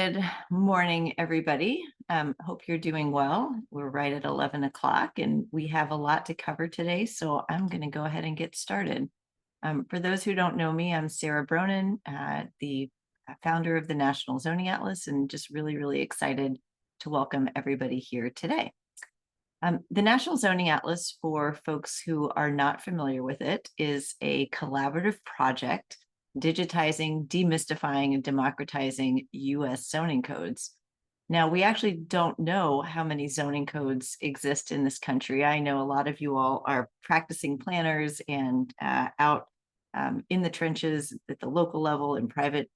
Good morning, everybody. Hope you're doing well. We're right at 11 o'clock and we have a lot to cover today, so I'm going to go ahead and get started. For those who don't know me, I'm Sarah Bronin, the founder of the National Zoning Atlas, and just really excited to welcome everybody here today. The National Zoning Atlas, for folks who are not familiar with it, is a collaborative project digitizing, demystifying, and democratizing U.S. zoning codes. Now, we actually don't know how many zoning codes exist in this country. I know a lot of you all are practicing planners and out in the trenches at the local level in private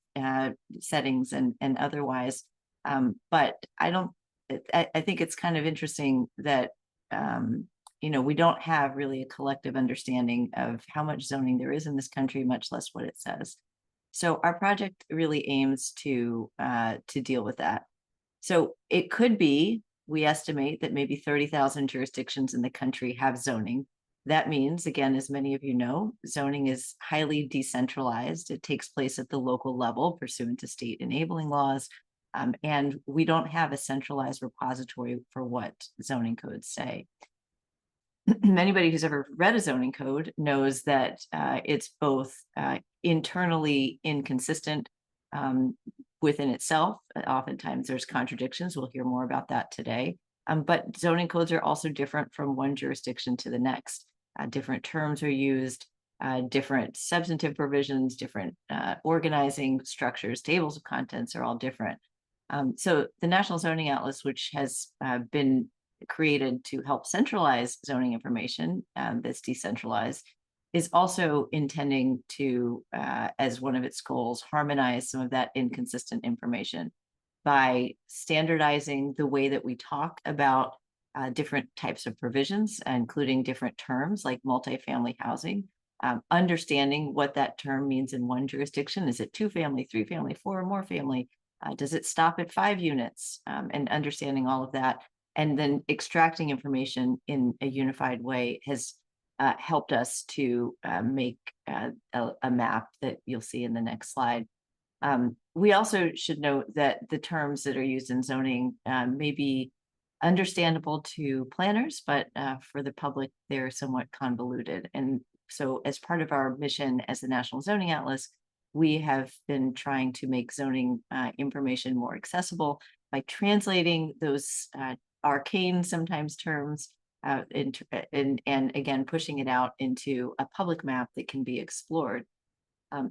settings and otherwise. But I think it's kind of interesting that we don't have really a collective understanding of how much zoning there is in this country, much less what it says. So our project really aims to deal with that. So it could be, we estimate that maybe 30,000 jurisdictions in the country have zoning. That means, again, as many of you know, zoning is highly decentralized. It takes place at the local level pursuant to state enabling laws. And we don't have a centralized repository for what zoning codes say. Anybody who's ever read a zoning code knows that it's both internally inconsistent within itself. Oftentimes there's contradictions. We'll hear more about that today. But zoning codes are also different from one jurisdiction to the next. Different terms are used, different substantive provisions, different organizing structures, tables of contents are all different. So the National Zoning Atlas, which has been created to help centralize zoning information that's decentralized, is also intending to, as one of its goals, harmonize some of that inconsistent information by standardizing the way that we talk about different types of provisions, including different terms like multifamily housing, understanding what that term means in one jurisdiction. Is it 2-family, 3-family, 4 or more family? Does it stop at 5 units? And understanding all of that, and then extracting information in a unified way has helped us to make a map that you'll see in the next slide. We also should note that the terms that are used in zoning may be understandable to planners, but for the public, they're somewhat convoluted. And so as part of our mission as the National Zoning Atlas, we have been trying to make zoning information more accessible by translating those arcane sometimes terms and again, pushing it out into a public map that can be explored.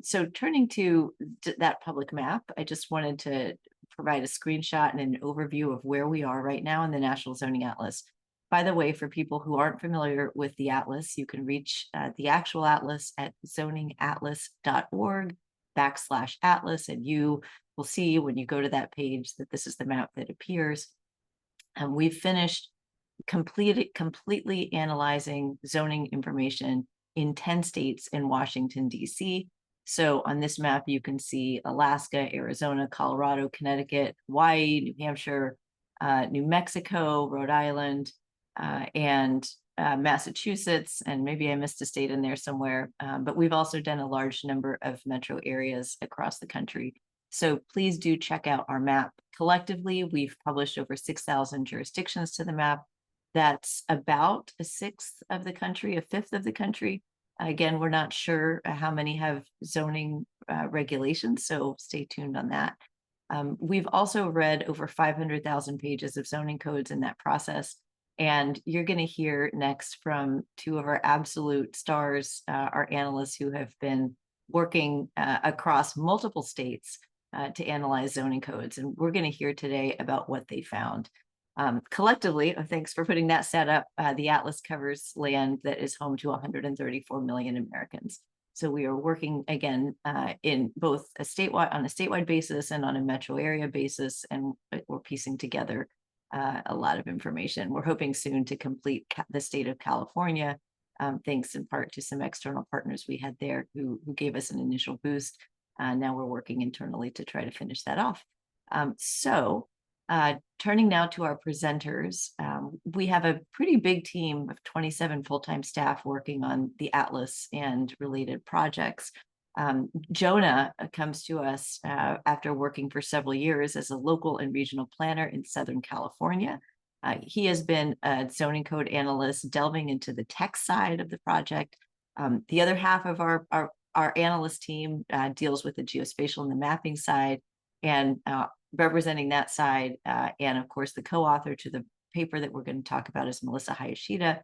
So turning to that public map, I just wanted to provide a screenshot and an overview of where we are right now in the National Zoning Atlas. By the way, for people who aren't familiar with the Atlas, you can reach the actual Atlas at zoningatlas.org/atlas, and you will see when you go to that page that this is the map that appears. And we've finished completely analyzing zoning information in 10 states in Washington, D.C. So on this map, you can see Alaska, Arizona, Colorado, Connecticut, Hawaii, New Hampshire, New Mexico, Rhode Island, and Massachusetts, and maybe I missed a state in there somewhere, but we've also done a large number of metro areas across the country. So please do check out our map. Collectively, we've published over 6,000 jurisdictions to the map. That's about a sixth of the country, a fifth of the country. Again, we're not sure how many have zoning regulations, so stay tuned on that. We've also read over 500,000 pages of zoning codes in that process. And you're going to hear next from two of our absolute stars, our analysts who have been working across multiple states to analyze zoning codes. And we're going to hear today about what they found. Collectively, thanks for putting that set up, the Atlas covers land that is home to 134 million Americans. So we are working again in both on a statewide basis and on a metro area basis, and we're piecing together a lot of information. We're hoping soon to complete the state of California, thanks in part to some external partners we had there who gave us an initial boost. Now we're working internally to try to finish that off. Turning now to our presenters, we have a pretty big team of 27 full-time staff working on the Atlas and related projects. Jonah comes to us after working for several years as a local and regional planner in Southern California. He has been a zoning code analyst delving into the tech side of the project. The other half of our analyst team deals with the geospatial and the mapping side, and representing that side, and of course the co-author to the paper that we're going to talk about is Melissa Hayashida.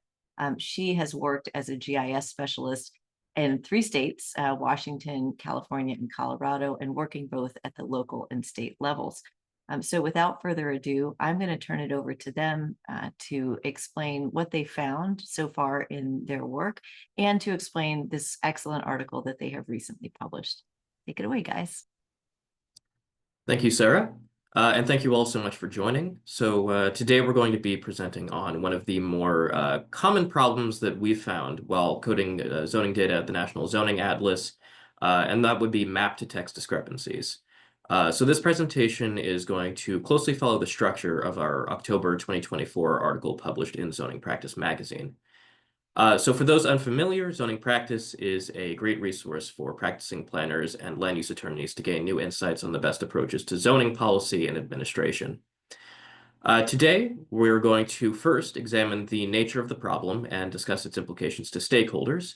She has worked as a GIS specialist in 3 states, Washington, California, and Colorado, and working both at the local and state levels. So without further ado, I'm going to turn it over to them to explain what they found so far in their work and to explain this excellent article that they have recently published. Take it away, guys. Thank you, Sarah. And thank you all so much for joining. So today we're going to be presenting on one of the more common problems that we've found while coding zoning data at the National Zoning Atlas, and that would be map-to-text discrepancies. So this presentation is going to closely follow the structure of our October 2024 article published in Zoning Practice magazine. So for those unfamiliar, Zoning Practice is a great resource for practicing planners and land use attorneys to gain new insights on the best approaches to zoning policy and administration. Today, we're going to first examine the nature of the problem and discuss its implications to stakeholders.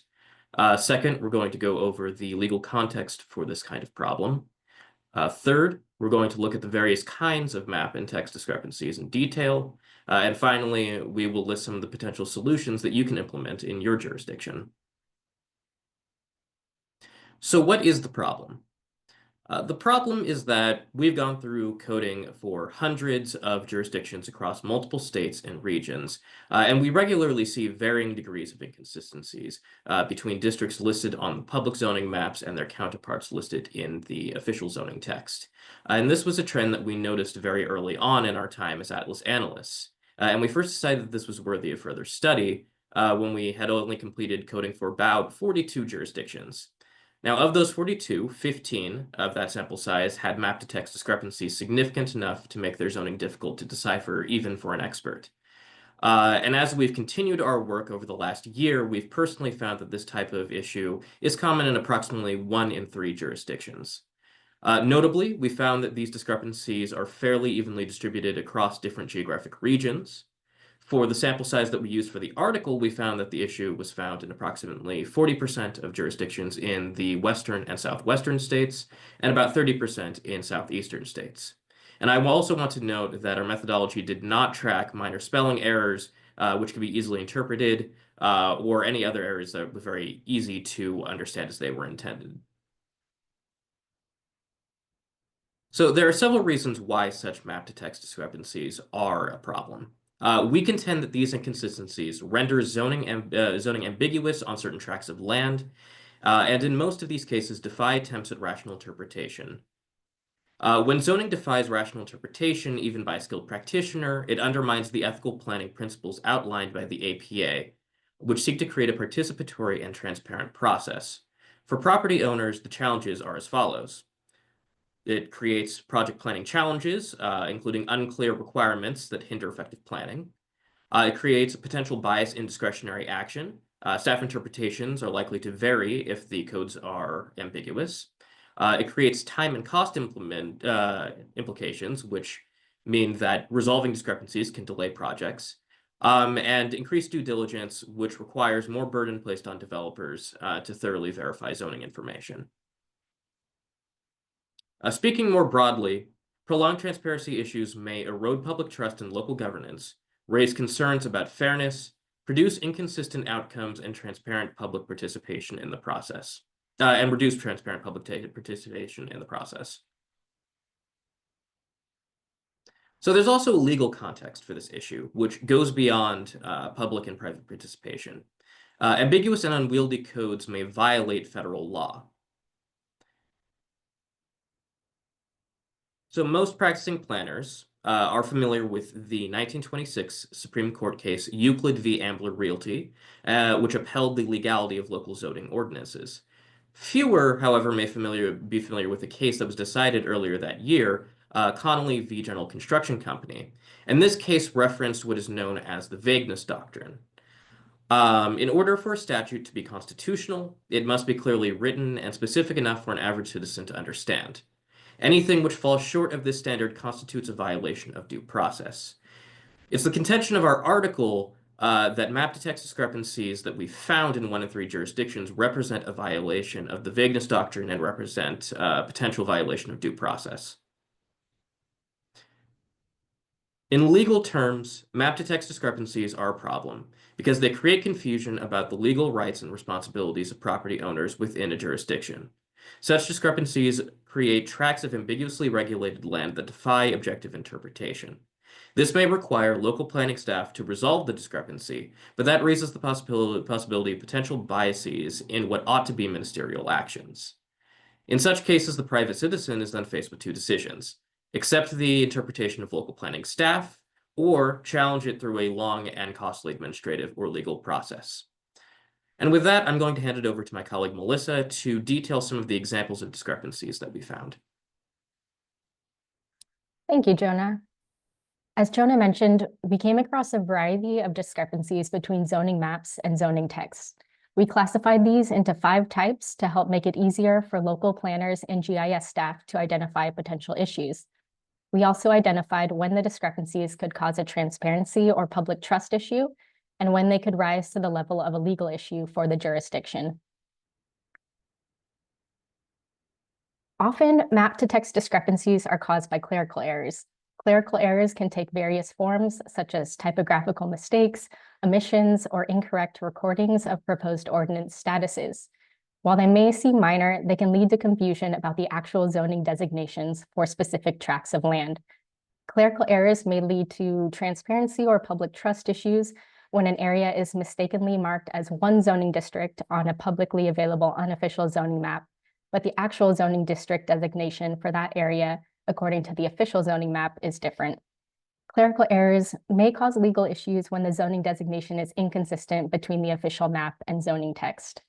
Second, we're going to go over the legal context for this kind of problem. Third, we're going to look at the various kinds of map and text discrepancies in detail. And finally, we will list some of the potential solutions that you can implement in your jurisdiction. So what is the problem? The problem is that we've gone through coding for hundreds of jurisdictions across multiple states and regions, and we regularly see varying degrees of inconsistencies between districts listed on the public zoning maps and their counterparts listed in the official zoning text. And this was a trend that we noticed very early on in our time as Atlas analysts. And we first decided that this was worthy of further study when we had only completed coding for about 42 jurisdictions. Now, of those 42, 15 of that sample size had map-to-text discrepancies significant enough to make their zoning difficult to decipher, even for an expert. And as we've continued our work over the last year, we've personally found that this type of issue is common in approximately 1 in 3 jurisdictions. Notably, we found that these discrepancies are fairly evenly distributed across different geographic regions. For the sample size that we used for the article, we found that the issue was found in approximately 40% of jurisdictions in the western and southwestern states, and about 30% in southeastern states. And I also want to note that our methodology did not track minor spelling errors, which could be easily interpreted, or any other errors that were very easy to understand as they were intended. So there are several reasons why such map-to-text discrepancies are a problem. We contend that these inconsistencies render zoning ambiguous on certain tracts of land, and in most of these cases defy attempts at rational interpretation. When zoning defies rational interpretation, even by a skilled practitioner, it undermines the ethical planning principles outlined by the APA, which seek to create a participatory and transparent process. For property owners, the challenges are as follows. It creates project planning challenges, including unclear requirements that hinder effective planning. It creates a potential bias in discretionary action. Staff interpretations are likely to vary if the codes are ambiguous. It creates time and cost implications, which mean that resolving discrepancies can delay projects. And increased due diligence, which requires more burden placed on developers to thoroughly verify zoning information. Speaking more broadly, prolonged transparency issues may erode public trust in local governance, raise concerns about fairness, produce inconsistent outcomes, and transparent public participation in the process, and reduce transparent public participation in the process. So there's also a legal context for this issue, which goes beyond public and private participation. Ambiguous and unwieldy codes may violate federal law. So most practicing planners are familiar with the 1926 Supreme Court case Euclid v. Ambler Realty, which upheld the legality of local zoning ordinances. Fewer, however, may be familiar with a case that was decided earlier that year, Connolly v. General Construction Company. And this case referenced what is known as the vagueness doctrine. In order for a statute to be constitutional, it must be clearly written and specific enough for an average citizen to understand. Anything which falls short of this standard constitutes a violation of due process. It's the contention of our article that map to text discrepancies that we found in 1 in 3 jurisdictions represent a violation of the vagueness doctrine and represent a potential violation of due process. In legal terms, map to text discrepancies are a problem because they create confusion about the legal rights and responsibilities of property owners within a jurisdiction. Such discrepancies create tracts of ambiguously regulated land that defy objective interpretation. This may require local planning staff to resolve the discrepancy, but that raises the possibility of potential biases in what ought to be ministerial actions. In such cases, the private citizen is then faced with two decisions: accept the interpretation of local planning staff, or challenge it through a long and costly administrative or legal process. And with that, I'm going to hand it over to my colleague Melissa to detail some of the examples of discrepancies that we found. Thank you, Jonah. As Jonah mentioned, we came across a variety of discrepancies between zoning maps and zoning texts. We classified these into 5 types to help make it easier for local planners and GIS staff to identify potential issues. We also identified when the discrepancies could cause a transparency or public trust issue, and when they could rise to the level of a legal issue for the jurisdiction. Often, map-to-text discrepancies are caused by clerical errors. Clerical errors can take various forms, such as typographical mistakes, omissions, or incorrect recordings of proposed ordinance statuses. While they may seem minor, they can lead to confusion about the actual zoning designations for specific tracts of land. Clerical errors may lead to transparency or public trust issues when an area is mistakenly marked as one zoning district on a publicly available unofficial zoning map, but the actual zoning district designation for that area, according to the official zoning map, is different. Clerical errors may cause legal issues when the zoning designation is inconsistent between the official map and zoning text.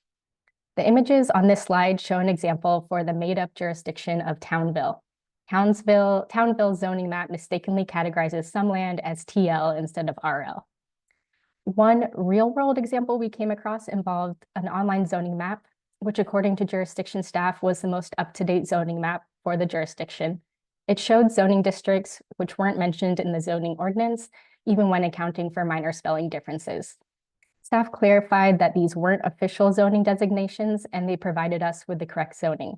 The images on this slide show an example for the made-up jurisdiction of Townville. Townville's zoning map mistakenly categorizes some land as TL instead of RL. One real-world example we came across involved an online zoning map, which according to jurisdiction staff was the most up-to-date zoning map for the jurisdiction. It showed zoning districts which weren't mentioned in the zoning ordinance, even when accounting for minor spelling differences. Staff clarified that these weren't official zoning designations, and they provided us with the correct zoning.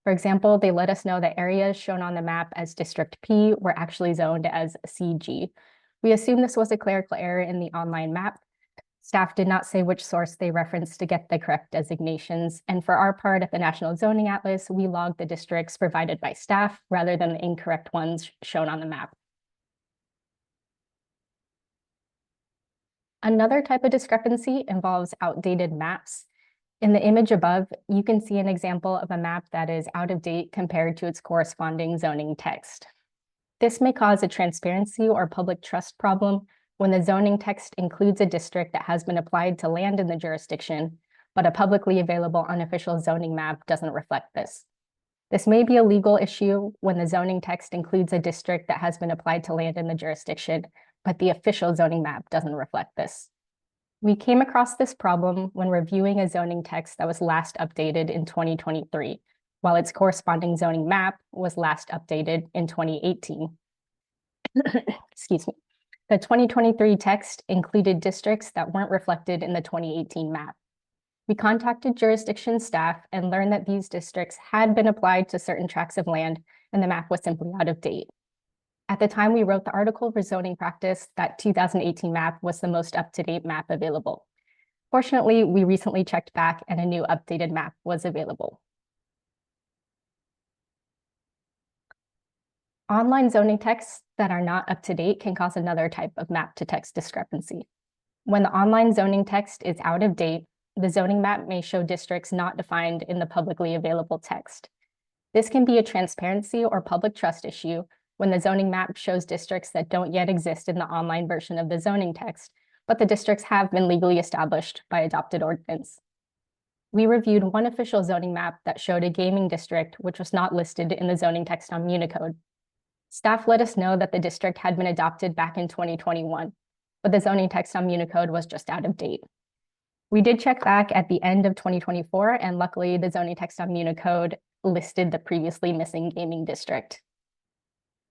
For example, they let us know that areas shown on the map as District P were actually zoned as CG. We assumed this was a clerical error in the online map. Staff did not say which source they referenced to get the correct designations, and for our part at the National Zoning Atlas, we logged the districts provided by staff rather than the incorrect ones shown on the map. Another type of discrepancy involves outdated maps. In the image above, you can see an example of a map that is out of date compared to its corresponding zoning text. This may cause a transparency or public trust problem when the zoning text includes a district that has been applied to land in the jurisdiction, but a publicly available unofficial zoning map doesn't reflect this. This may be a legal issue when the zoning text includes a district that has been applied to land in the jurisdiction, but the official zoning map doesn't reflect this. We came across this problem when reviewing a zoning text that was last updated in 2023, while its corresponding zoning map was last updated in 2018. Excuse me. The 2023 text included districts that weren't reflected in the 2018 map. We contacted jurisdiction staff and learned that these districts had been applied to certain tracts of land, and the map was simply out of date. At the time we wrote the article for zoning practice, that 2018 map was the most up-to-date map available. Fortunately, we recently checked back and a new updated map was available. Online zoning texts that are not up to date can cause another type of map to text discrepancy. When the online zoning text is out of date, the zoning map may show districts not defined in the publicly available text. This can be a transparency or public trust issue when the zoning map shows districts that don't yet exist in the online version of the zoning text, but the districts have been legally established by adopted ordinance. We reviewed one official zoning map that showed a gaming district which was not listed in the zoning text on Unicode. Staff let us know that the district had been adopted back in 2021, but the zoning text on Unicode was just out of date. We did check back at the end of 2024, and luckily the zoning text on Unicode listed the previously missing gaming district.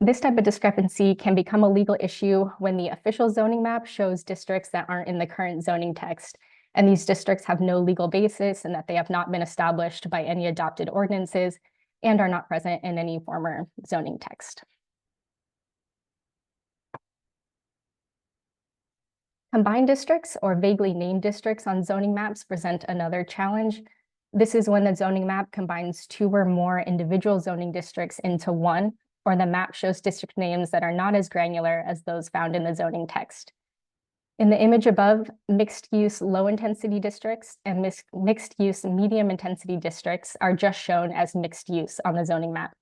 This type of discrepancy can become a legal issue when the official zoning map shows districts that aren't in the current zoning text, and these districts have no legal basis and that they have not been established by any adopted ordinances and are not present in any former zoning text. Combined districts or vaguely named districts on zoning maps present another challenge. This is when the zoning map combines two or more individual zoning districts into one, or the map shows district names that are not as granular as those found in the zoning text. In the image above, mixed-use low-intensity districts and mixed-use medium-intensity districts are just shown as mixed use on the zoning map.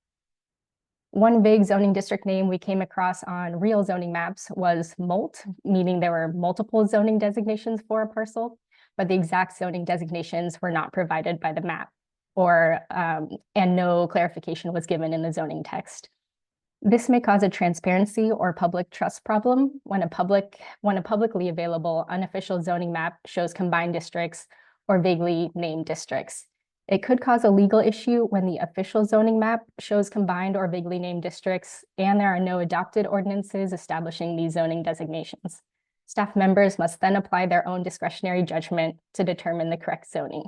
One vague zoning district name we came across on real zoning maps was MOLT, meaning there were multiple zoning designations for a parcel, but the exact zoning designations were not provided by the map, and no clarification was given in the zoning text. This may cause a transparency or public trust problem when a publicly available unofficial zoning map shows combined districts or vaguely named districts. It could cause a legal issue when the official zoning map shows combined or vaguely named districts and there are no adopted ordinances establishing these zoning designations. Staff members must then apply their own discretionary judgment to determine the correct zoning.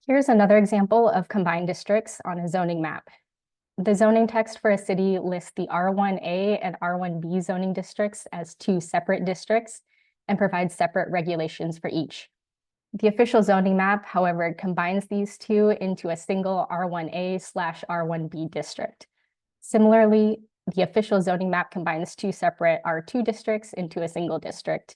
Here's another example of combined districts on a zoning map. The zoning text for a city lists the R1A and R1B zoning districts as two separate districts and provides separate regulations for each. The official zoning map, however, combines these two into a single R1A/R1B district. Similarly, the official zoning map combines two separate R2 districts into a single district.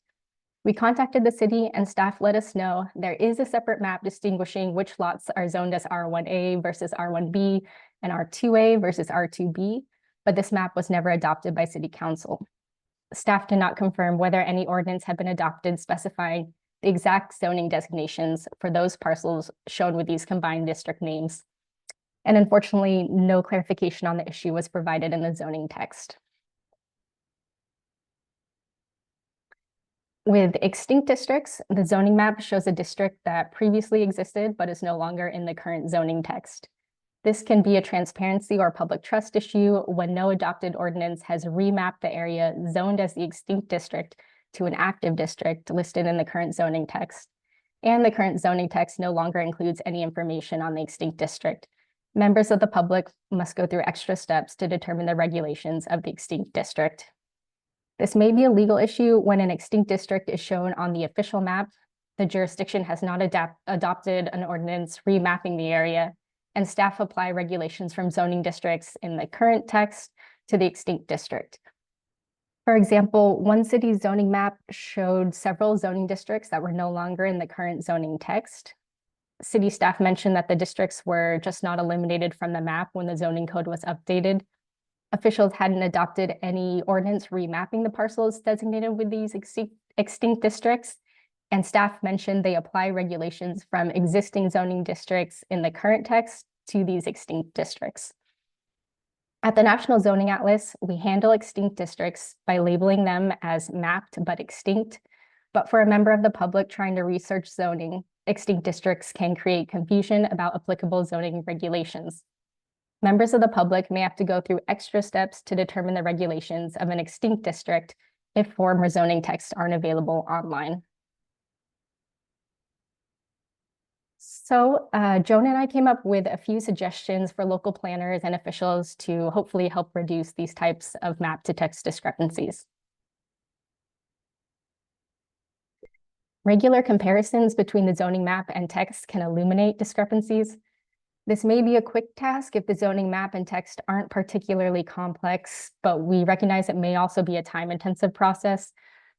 We contacted the city and staff let us know there is a separate map distinguishing which lots are zoned as R1A versus R1B and R2A versus R2B, but this map was never adopted by City Council. Staff did not confirm whether any ordinance had been adopted specifying the exact zoning designations for those parcels shown with these combined district names. And unfortunately, no clarification on the issue was provided in the zoning text. With extinct districts, the zoning map shows a district that previously existed but is no longer in the current zoning text. This can be a transparency or public trust issue when no adopted ordinance has remapped the area zoned as the extinct district to an active district listed in the current zoning text. And the current zoning text no longer includes any information on the extinct district. Members of the public must go through extra steps to determine the regulations of the extinct district. This may be a legal issue when an extinct district is shown on the official map. The jurisdiction has not adopted an ordinance remapping the area, and staff apply regulations from zoning districts in the current text to the extinct district. For example, one city's zoning map showed several zoning districts that were no longer in the current zoning text. City staff mentioned that the districts were just not eliminated from the map when the zoning code was updated. Officials hadn't adopted any ordinance remapping the parcels designated with these extinct districts, and staff mentioned they apply regulations from existing zoning districts in the current text to these extinct districts. At the National Zoning Atlas, we handle extinct districts by labeling them as mapped but extinct, but for a member of the public trying to research zoning, extinct districts can create confusion about applicable zoning regulations. Members of the public may have to go through extra steps to determine the regulations of an extinct district if former zoning texts aren't available online. So Joan and I came up with a few suggestions for local planners and officials to hopefully help reduce these types of map to text discrepancies. Regular comparisons between the zoning map and text can illuminate discrepancies. This may be a quick task if the zoning map and text aren't particularly complex, but we recognize it may also be a time-intensive process.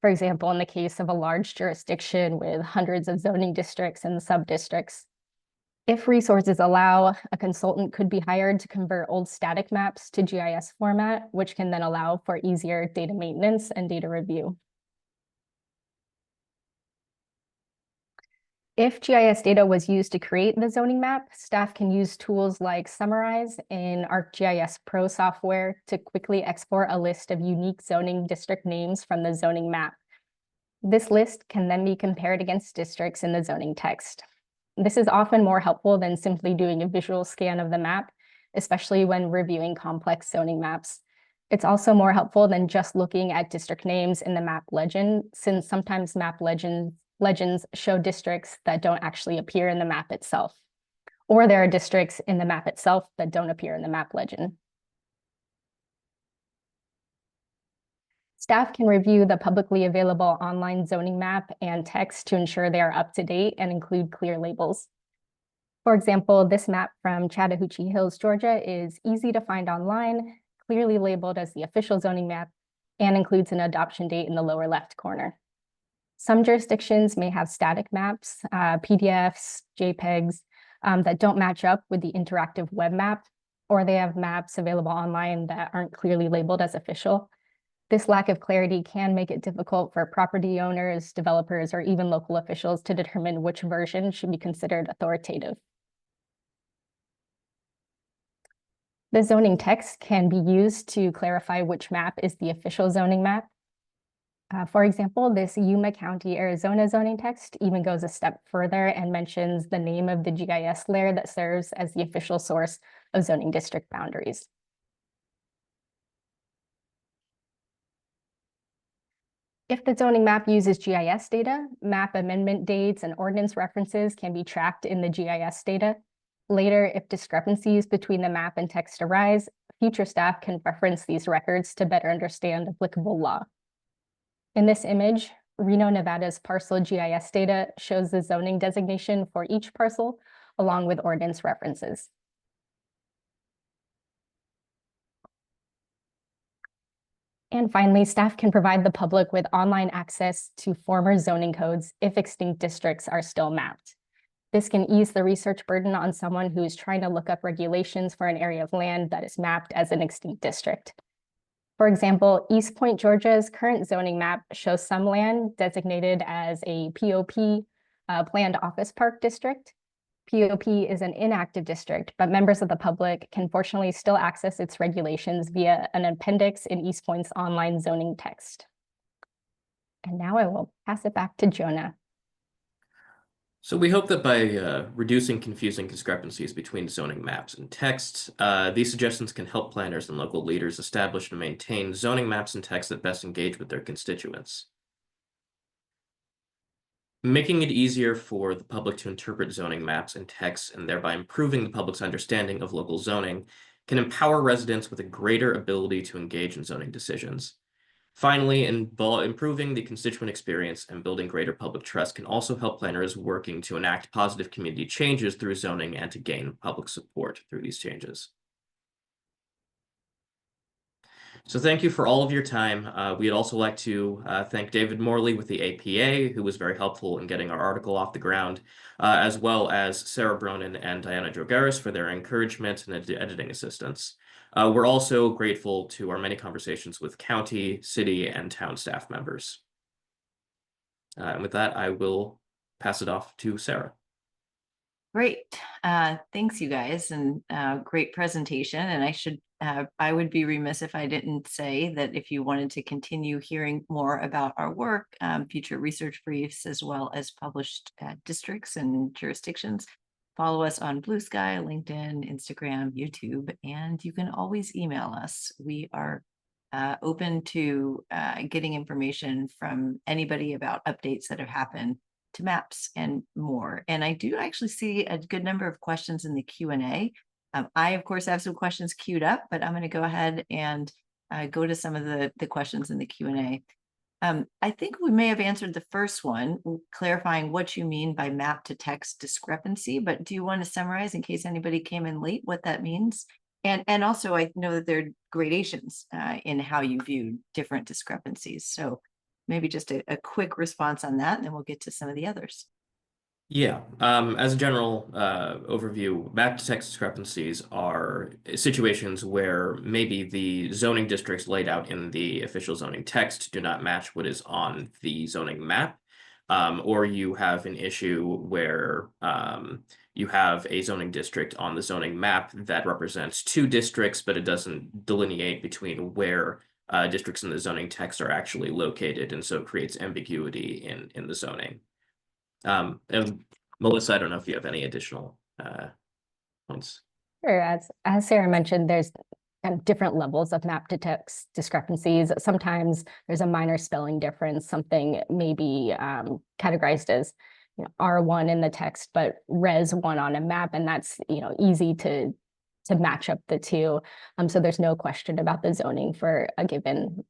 For example, in the case of a large jurisdiction with hundreds of zoning districts and sub-districts. If resources allow, a consultant could be hired to convert old static maps to GIS format, which can then allow for easier data maintenance and data review. If GIS data was used to create the zoning map, staff can use tools like Summarize in ArcGIS Pro software to quickly export a list of unique zoning district names from the zoning map. This list can then be compared against districts in the zoning text. This is often more helpful than simply doing a visual scan of the map, especially when reviewing complex zoning maps. It's also more helpful than just looking at district names in the map legend, since sometimes map legends show districts that don't actually appear in the map itself, or there are districts in the map itself that don't appear in the map legend. Staff can review the publicly available online zoning map and text to ensure they are up to date and include clear labels. For example, this map from Chattahoochee Hills, Georgia is easy to find online, clearly labeled as the official zoning map, and includes an adoption date in the lower left corner. Some jurisdictions may have static maps, PDFs, JPEGs that don't match up with the interactive web map, or they have maps available online that aren't clearly labeled as official. This lack of clarity can make it difficult for property owners, developers, or even local officials to determine which version should be considered authoritative. The zoning text can be used to clarify which map is the official zoning map. For example, this Yuma County, Arizona zoning text even goes a step further and mentions the name of the GIS layer that serves as the official source of zoning district boundaries. If the zoning map uses GIS data, map amendment dates and ordinance references can be tracked in the GIS data. Later, if discrepancies between the map and text arise, future staff can reference these records to better understand applicable law. In this image, Reno, Nevada's parcel GIS data shows the zoning designation for each parcel, along with ordinance references. And finally, staff can provide the public with online access to former zoning codes if extinct districts are still mapped. This can ease the research burden on someone who is trying to look up regulations for an area of land that is mapped as an extinct district. For example, East Point, Georgia's current zoning map shows some land designated as a POP, Planned Office Park District. POP is an inactive district, but members of the public can fortunately still access its regulations via an appendix in East Point's online zoning text. And now I will pass it back to Jonah. So we hope that by reducing confusing discrepancies between zoning maps and texts, these suggestions can help planners and local leaders establish and maintain zoning maps and texts that best engage with their constituents. Making it easier for the public to interpret zoning maps and texts and thereby improving the public's understanding of local zoning can empower residents with a greater ability to engage in zoning decisions. Finally, improving the constituent experience and building greater public trust can also help planners working to enact positive community changes through zoning and to gain public support through these changes. So thank you for all of your time. We'd also like to thank David Morley with the APA, who was very helpful in getting our article off the ground, as well as Sarah Bronin and Diana Drogaris for their encouragement and editing assistance. We're also grateful to our many conversations with county, city, and town staff members. And with that, I will pass it off to Sarah. Great. Thanks, you guys, and great presentation. And I would be remiss if I didn't say that if you wanted to continue hearing more about our work, future research briefs, as well as published districts and jurisdictions, follow us on Blue Sky, LinkedIn, Instagram, YouTube, and you can always email us. We are open to getting information from anybody about updates that have happened to maps and more. And I do actually see a good number of questions in the Q&A. I, of course, have some questions queued up, but I'm going to go ahead and go to some of the questions in the Q&A. I think we may have answered the first one, clarifying what you mean by map to text discrepancy, but do you want to summarize in case anybody came in late what that means? And also, I know that there are gradations in how you view different discrepancies. So maybe just a quick response on that, and then we'll get to some of the others. Yeah, as a general overview, map to text discrepancies are situations where maybe the zoning districts laid out in the official zoning text do not match what is on the zoning map. or you have an issue where you have a zoning district on the zoning map that represents two districts, but it doesn't delineate between where districts in the zoning text are actually located, and so it creates ambiguity in the zoning. And Melissa, I don't know if you have any additional points. Sure. As Sarah mentioned, there's kind of different levels of map to text discrepancies. Sometimes there's a minor spelling difference. Something may be categorized as R1 in the text, but Res 1 on a map, and that's easy to match up the two. So there's no question about the zoning for a given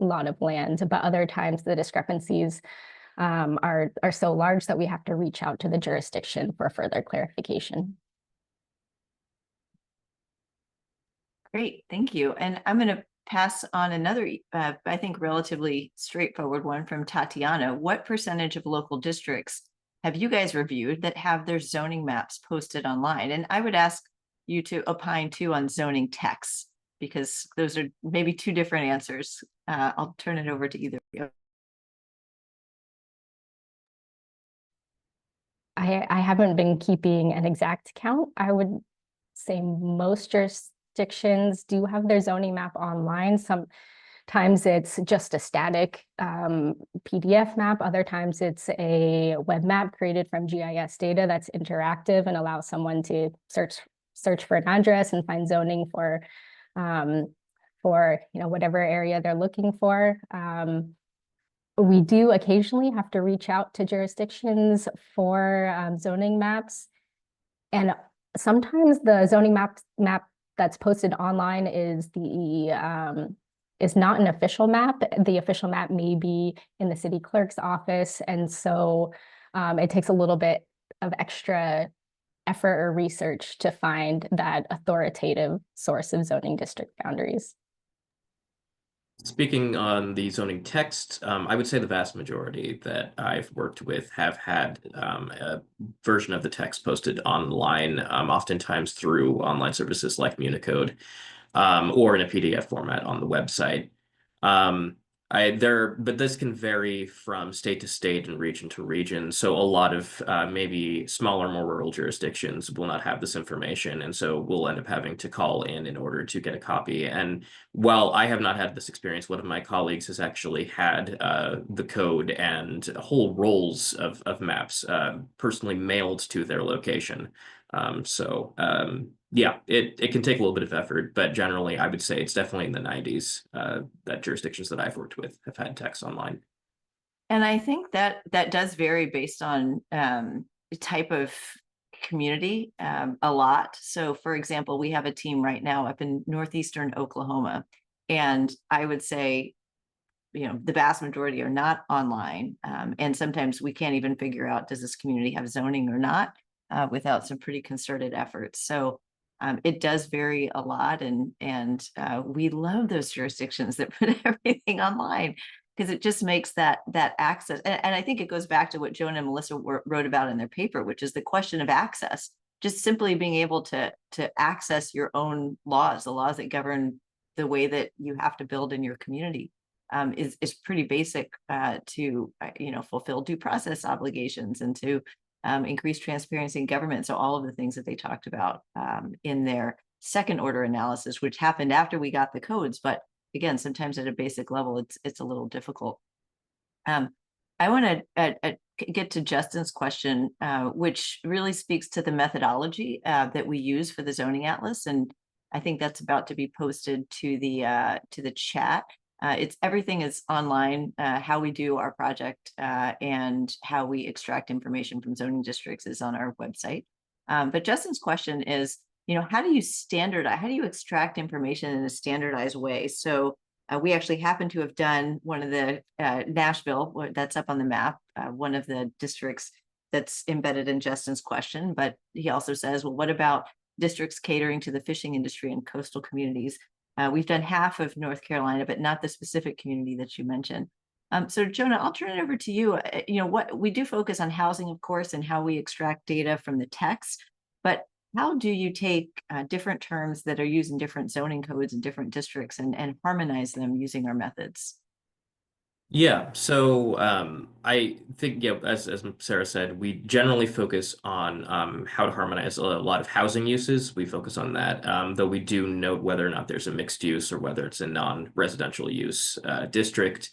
lot of land. But other times the discrepancies are so large that we have to reach out to the jurisdiction for further clarification. Great, thank you. And I'm going to pass on another, I think, relatively straightforward one from Tatiana. What percentage of local districts have you guys reviewed that have their zoning maps posted online? And I would ask you to opine too on zoning texts, because those are maybe two different answers. I'll turn it over to either of you. I haven't been keeping an exact count. I would say most jurisdictions do have their zoning map online. Sometimes it's just a static PDF map. Other times it's a web map created from GIS data that's interactive and allows someone to search for an address and find zoning for whatever area they're looking for. We do occasionally have to reach out to jurisdictions for zoning maps. And sometimes the zoning map that's posted online is not an official map. The official map may be in the city clerk's office. And so it takes a little bit of extra effort or research to find that authoritative source of zoning district boundaries. Speaking on the zoning text, I would say the vast majority that I've worked with have had a version of the text posted online, oftentimes through online services like Municode, or in a PDF format on the website. But this can vary from state to state and region to region. So a lot of maybe smaller, more rural jurisdictions will not have this information. And so we'll end up having to call in order to get a copy. And while I have not had this experience, one of my colleagues has actually had the code and whole rolls of maps personally mailed to their location. Yeah, it can take a little bit of effort, but generally I would say it's definitely in the 90s that jurisdictions that I've worked with have had text online. And I think that does vary based on the type of community a lot. So for example, we have a team right now up in northeastern Oklahoma, and I would say the vast majority are not online. And sometimes we can't even figure out, does this community have zoning or not, without some pretty concerted efforts. So it does vary a lot, and we love those jurisdictions that put everything online, because it just makes that access. And I think it goes back to what Joan and Melissa wrote about in their paper, which is the question of access. Just simply being able to access your own laws, the laws that govern the way that you have to build in your community, is pretty basic to fulfill due process obligations and to increase transparency in government. So all of the things that they talked about in their second order analysis, which happened after we got the codes, but again, sometimes at a basic level, it's a little difficult. I want to get to Justin's question, which really speaks to the methodology that we use for the zoning atlas, and I think that's about to be posted to the chat. Everything is online, how we do our project and how we extract information from zoning districts is on our website. But Justin's question is, how do you extract information in a standardized way? So we actually happen to have done one of the Nashville, that's up on the map, one of the districts that's embedded in Justin's question. But he also says, well, what about districts catering to the fishing industry and coastal communities? We've done half of North Carolina, but not the specific community that you mentioned. So Jonah, I'll turn it over to you. What we do focus on housing, of course, and how we extract data from the text, but how do you take different terms that are used in different zoning codes in different districts and harmonize them using our methods? Yeah, so I think, yeah, as Sarah said, we generally focus on how to harmonize a lot of housing uses. We focus on that, though we do note whether or not there's a mixed use or whether it's a non-residential use district.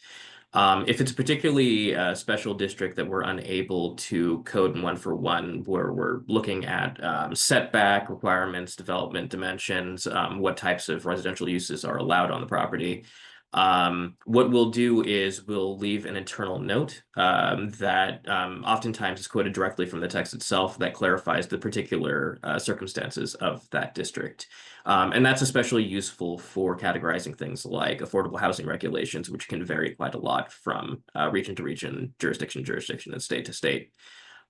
If it's a particularly special district that we're unable to code in one for one, where we're looking at setback requirements, development dimensions, what types of residential uses are allowed on the property. What we'll do is we'll leave an internal note that oftentimes is quoted directly from the text itself that clarifies the particular circumstances of that district. And that's especially useful for categorizing things like affordable housing regulations, which can vary quite a lot from region to region, jurisdiction to jurisdiction, and state to state.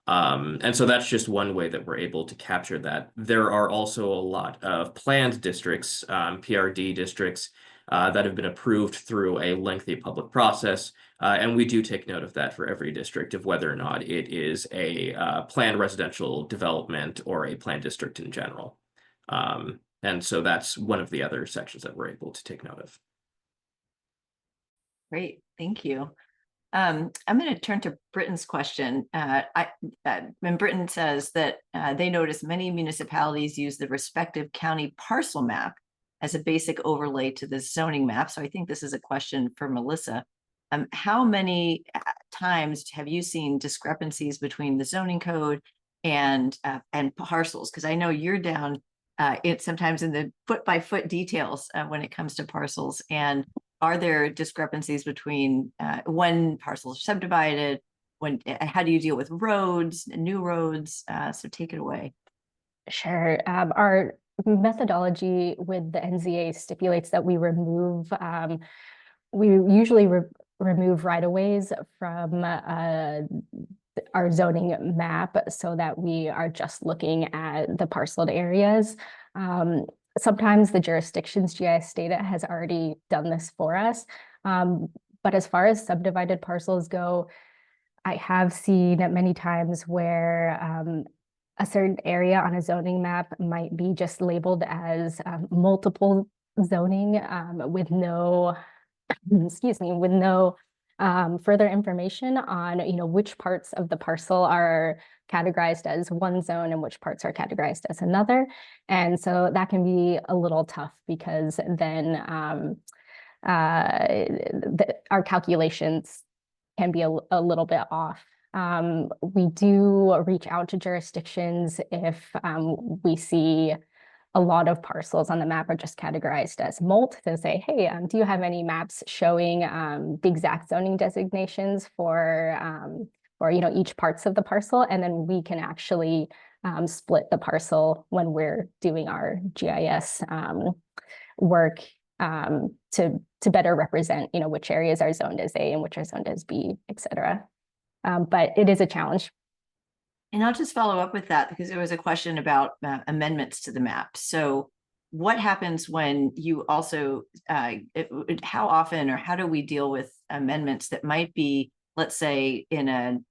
And so that's just one way that we're able to capture that. There are also a lot of planned districts, PRD districts, that have been approved through a lengthy public process. And we do take note of that for every district of whether or not it is a planned residential development or a planned district in general. And so that's one of the other sections that we're able to take note of. Great, thank you. I'm going to turn to Britton's question. When Britton says that they notice many municipalities use the respective county parcel map as a basic overlay to the zoning map. So I think this is a question for Melissa. How many times have you seen discrepancies between the zoning code and parcels? Because I know you're down sometimes in the foot by foot details when it comes to parcels. And are there discrepancies between when parcels are subdivided? How do you deal with roads, new roads? So take it away. Sure. Our methodology with the NZA stipulates that we usually remove right-of-ways from our zoning map so that we are just looking at the parceled areas. Sometimes the jurisdiction's GIS data has already done this for us. But as far as subdivided parcels go, I have seen many times where a certain area on a zoning map might be just labeled as multiple zoning with no, excuse me, with no further information on, which parts of the parcel are categorized as one zone and which parts are categorized as another. And so that can be a little tough because then our calculations can be a little bit off. We do reach out to jurisdictions if we see a lot of parcels on the map are just categorized as mult. They'll say, hey, do you have any maps showing the exact zoning designations for each parts of the parcel? And then we can actually split the parcel when we're doing our GIS work to better represent, which areas are zoned as A and which are zoned as B, et cetera. But it is a challenge. And I'll just follow up with that because there was a question about amendments to the map. So what happens when you also, how often or how do we deal with amendments that might be, let's say, in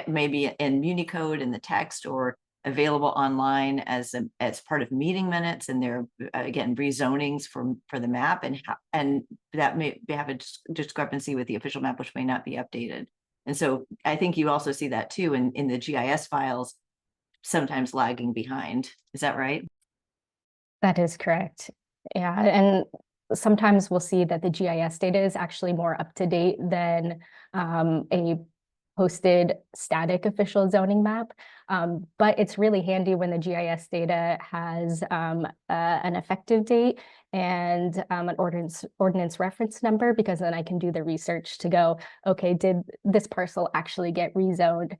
maybe in Municode in the text or available online as part of meeting minutes, and they're again rezonings for the map, and that may have a discrepancy with the official map, which may not be updated. And so I think you also see that too in the GIS files, sometimes lagging behind. Is that right? That is correct. Yeah, and sometimes we'll see that the GIS data is actually more up to date than a posted static official zoning map. But it's really handy when the GIS data has an effective date and an ordinance reference number, because then I can do the research to go, okay, did this parcel actually get rezoned?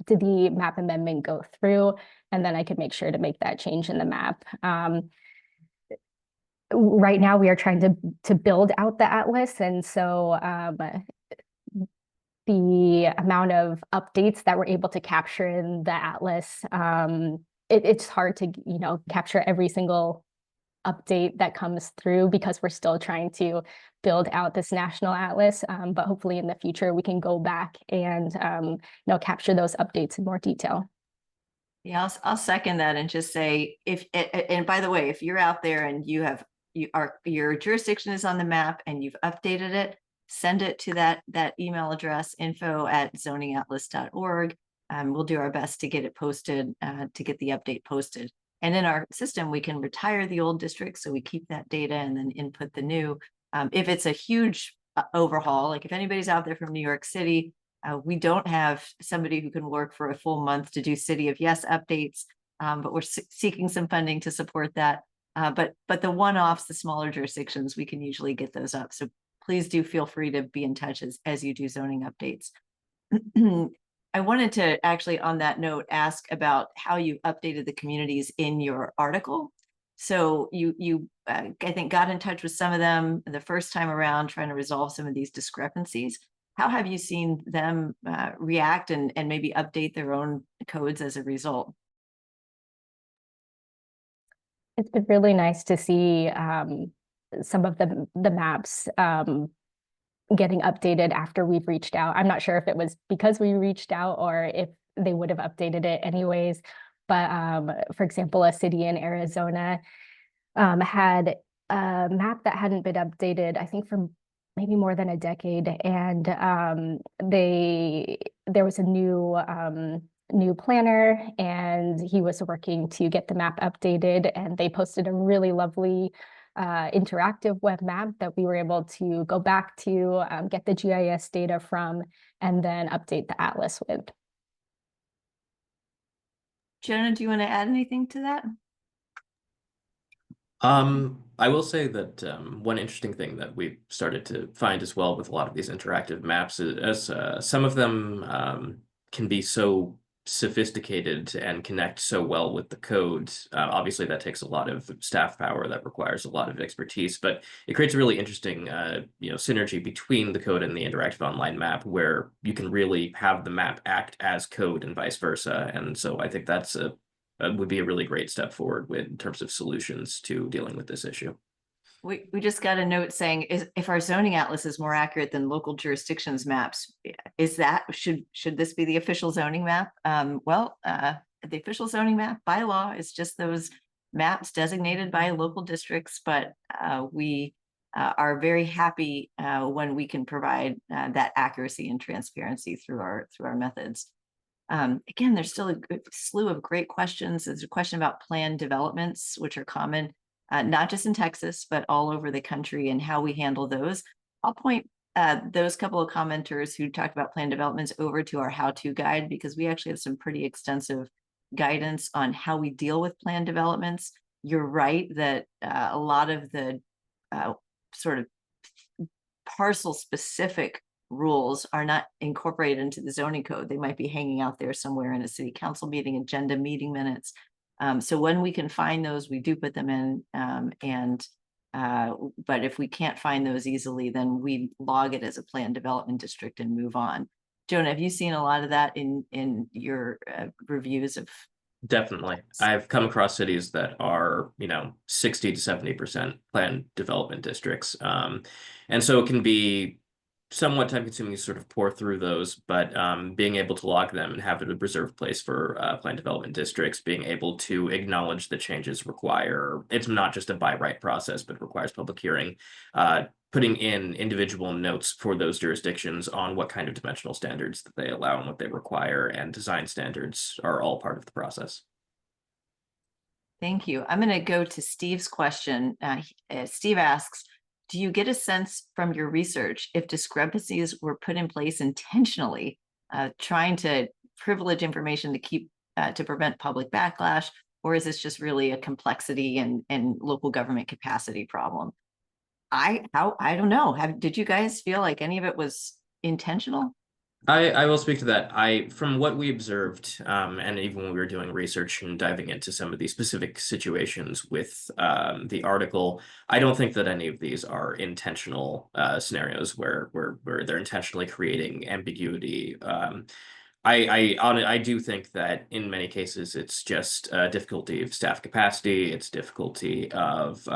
Did the map amendment go through? And then I could make sure to make that change in the map. Right now, we are trying to build out the atlas, and so the amount of updates that we're able to capture in the atlas, it's hard to capture every single update that comes through because we're still trying to build out this national atlas. But hopefully in the future we can go back and capture those updates in more detail. Yeah, I'll second that and just say, and by the way, if you're out there and you have your jurisdiction is on the map and you've updated it, send it to that email address, info@zoningatlas.org. We'll do our best to get it posted, to get the update posted. And in our system, we can retire the old district, so we keep that data and then input the new. If it's a huge overhaul, like if anybody's out there from New York City, we don't have somebody who can work for a full month to do City of Yes updates, but we're seeking some funding to support that. But the one-offs, the smaller jurisdictions, we can usually get those up. So please do feel free to be in touch as you do zoning updates. I wanted to actually, on that note, ask about how you updated the communities in your article. So you I think got in touch with some of them the first time around, trying to resolve some of these discrepancies. How have you seen them react and maybe update their own codes as a result? It's been really nice to see some of the maps getting updated after we've reached out. I'm not sure if it was because we reached out or if they would have updated it anyways. But for example, a city in Arizona had a map that hadn't been updated, I think, for maybe more than a decade. And there was a new planner, and he was working to get the map updated, and they posted a really lovely interactive web map that we were able to go back to, get the GIS data from, and then update the atlas with. Jonah, do you want to add anything to that? I will say that one interesting thing that we've started to find as well with a lot of these interactive maps is some of them can be so sophisticated and connect so well with the code. Obviously, that takes a lot of staff power, that requires a lot of expertise, but it creates a really interesting synergy between the code and the interactive online map, where you can really have the map act as code and vice versa. And so I think that's would be a really great step forward in terms of solutions to dealing with this issue. We just got a note saying, if our zoning atlas is more accurate than local jurisdictions maps, should this be the official zoning map? The official zoning map by law is just those maps designated by local districts, but we are very happy when we can provide that accuracy and transparency through our methods. Again, there's still a good slew of great questions. There's a question about planned developments, which are common, not just in Texas, but all over the country, and how we handle those. I'll point those couple of commenters who talked about planned developments over to our how-to guide, because we actually have some pretty extensive guidance on how we deal with planned developments. You're right that a lot of the sort of parcel specific rules are not incorporated into the zoning code. They might be hanging out there somewhere in a city council meeting, agenda, meeting minutes. So when we can find those, we do put them in. But if we can't find those easily, then we log it as a planned development district and move on. Jonah, have you seen a lot of that in your reviews of? Definitely. I've come across cities that are, 60 to 70% planned development districts. And so it can be somewhat time consuming to sort of pour through those, but being able to log them and have it a reserved place for planned development districts, being able to acknowledge the changes require, it's not just a by right process, but requires public hearing, putting in individual notes for those jurisdictions on what kind of dimensional standards that they allow and what they require, and design standards are all part of the process. Thank you. I'm going to go to Steve's question. Steve asks, do you get a sense from your research if discrepancies were put in place intentionally, trying to privilege information to keep to prevent public backlash, or is this just really a complexity and local government capacity problem? I don't know. Did you guys feel like any of it was intentional? I will speak to that. From what we observed, and even when we were doing research and diving into some of these specific situations with the article, I don't think that any of these are intentional scenarios where they're intentionally creating ambiguity. I do think that in many cases it's just difficulty of staff capacity, it's difficulty of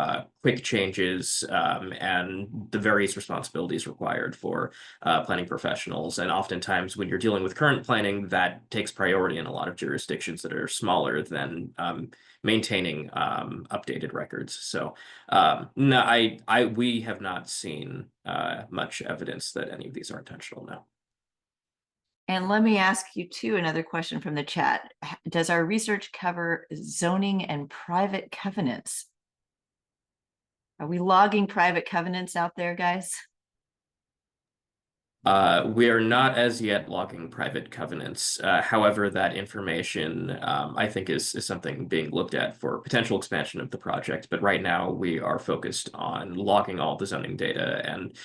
quick changes, and the various responsibilities required for planning professionals. And oftentimes when you're dealing with current planning, that takes priority in a lot of jurisdictions that are smaller than maintaining updated records. So no, we have not seen much evidence that any of these are intentional, no. And let me ask you too, another question from the chat. Does our research cover zoning and private covenants? Are we logging private covenants out there, guys? We are not as yet logging private covenants. However, that information, I think, is something being looked at for potential expansion of the project. But right now, we are focused on logging all the zoning data. And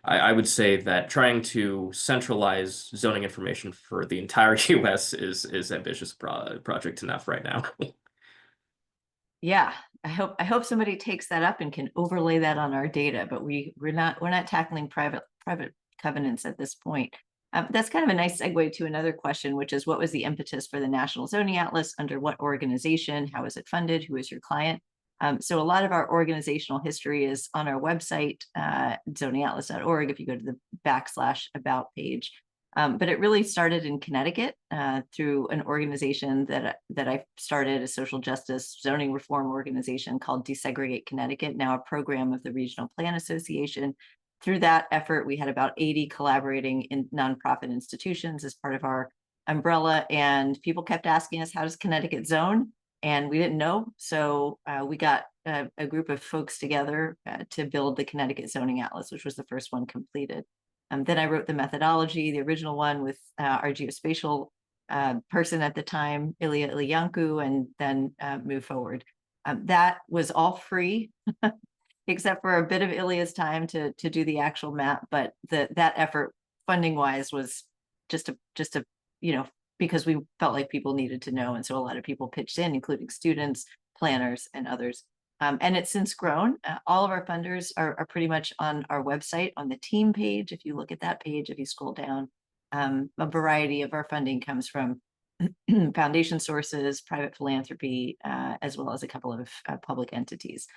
I would say that trying to centralize zoning information for the entire US is ambitious project enough right now. Yeah, I hope somebody takes that up and can overlay that on our data, but we're not tackling private covenants at this point. That's kind of a nice segue to another question, which is what was the impetus for the National Zoning Atlas? Under what organization? How is it funded? Who is your client? So a lot of our organizational history is on our website, zoningatlas.org, if you go to the /about page. But it really started in Connecticut through an organization that I started, a social justice zoning reform organization called Desegregate Connecticut, now a program of the Regional Plan Association. Through that effort, we had about 80 collaborating in nonprofit institutions as part of our umbrella, and people kept asking us, how does Connecticut zone? And we didn't know. So we got a group of folks together to build the Connecticut Zoning Atlas, which was the first one completed. Then I wrote the methodology, the original one with our geospatial person at the time, Ilya Ilyanku, and then moved forward. That was all free, except for a bit of Ilya's time to do the actual map. But that effort, funding wise, was just a because we felt like people needed to know, and so a lot of people pitched in, including students, planners, and others. And it's since grown. All of our funders are pretty much on our website on the team page. If you look at that page, if you scroll down, a variety of our funding comes from foundation sources, private philanthropy, as well as a couple of public entities.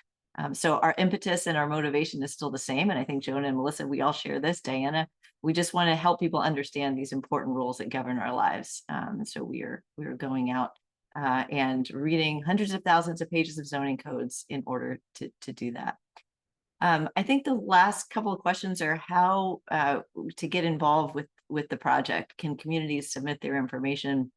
So our impetus and our motivation is still the same. And I think Jonah and Melissa, we all share this. Diana, we just want to help people understand these important rules that govern our lives. So we're going out and reading hundreds of thousands of pages of zoning codes in order to do that. I think the last couple of questions are how to get involved with the project. Can communities submit their information?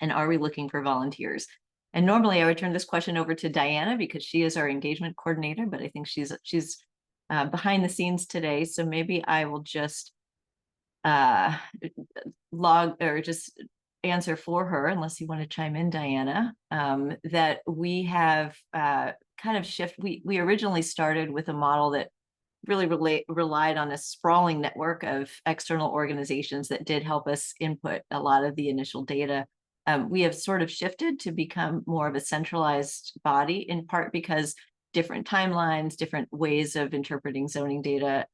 And are we looking for volunteers? And normally I would turn this question over to Diana because she is our engagement coordinator, but I think she's behind the scenes today. So maybe I will just just answer for her, unless you want to chime in, Diana, that we have kind of we originally started with a model that really relied on a sprawling network of external organizations that did help us input a lot of the initial data. We have sort of shifted to become more of a centralized body, in part because different timelines, different ways of interpreting zoning data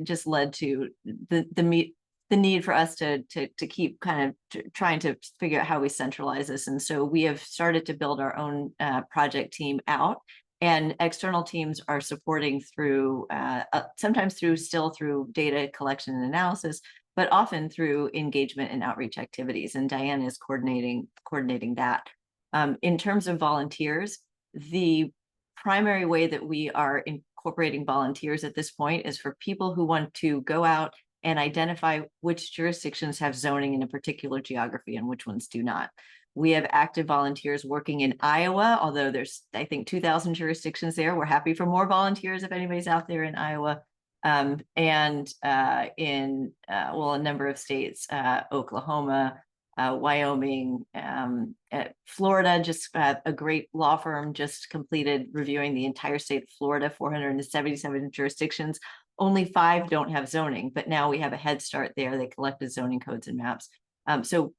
just led to the need for us to keep kind of trying to figure out how we centralize this. And so we have started to build our own project team out, and external teams are supporting through sometimes through data collection and analysis, but often through engagement and outreach activities. And Diana is coordinating that. In terms of volunteers, the primary way that we are incorporating volunteers at this point is for people who want to go out and identify which jurisdictions have zoning in a particular geography and which ones do not. We have active volunteers working in Iowa, although there's, I think, 2,000 jurisdictions there. We're happy for more volunteers if anybody's out there in Iowa. And in a number of states, Oklahoma, Wyoming, Florida. Just a great law firm just completed reviewing the entire state of Florida, 477 jurisdictions. Only 5 don't have zoning, but now we have a head start there. They collected zoning codes and maps. So,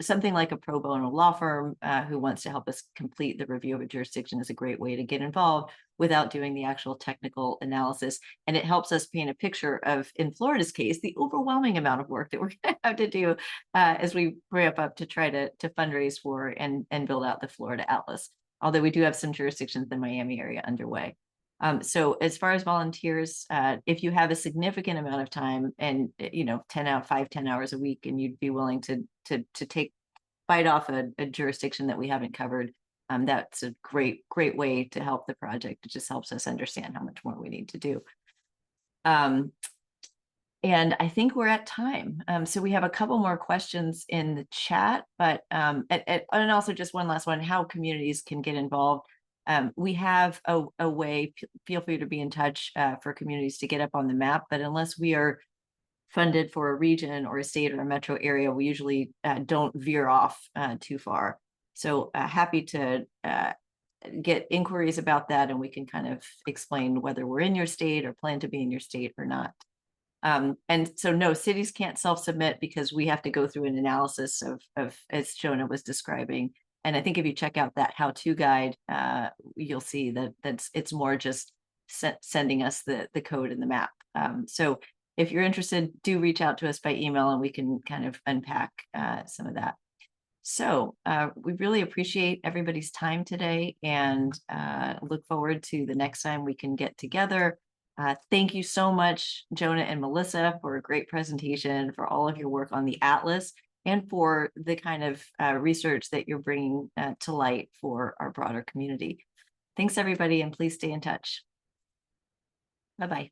something like a pro bono law firm who wants to help us complete the review of a jurisdiction is a great way to get involved without doing the actual technical analysis. And it helps us paint a picture of, in Florida's case, the overwhelming amount of work that we're going to have to do as we ramp up to try to fundraise for and build out the Florida Atlas. Although we do have some jurisdictions in the Miami area underway. So as far as volunteers, if you have a significant amount of time and 10 hours a week, and you'd be willing to bite off a jurisdiction that we haven't covered, that's a great way to help the project. It just helps us understand how much more we need to do. And I think we're at time. So we have a couple more questions in the chat, but and also just one last one: how communities can get involved. We have a way. Feel free to be in touch for communities to get up on the map, but unless we are funded for a region or a state or a metro area, we usually don't veer off too far. So happy to get inquiries about that, and we can kind of explain whether we're in your state or plan to be in your state or not. And so no, cities can't self-submit because we have to go through an analysis of as Jonah was describing. And I think if you check out that how-to guide, you'll see that it's more just sending us the code and the map. So if you're interested, do reach out to us by email and we can kind of unpack some of that. So we really appreciate everybody's time today and look forward to the next time we can get together. Thank you so much, Jonah and Melissa, for a great presentation, for all of your work on the Atlas, and for the kind of research that you're bringing to light for our broader community. Thanks, everybody, and please stay in touch. Bye-bye.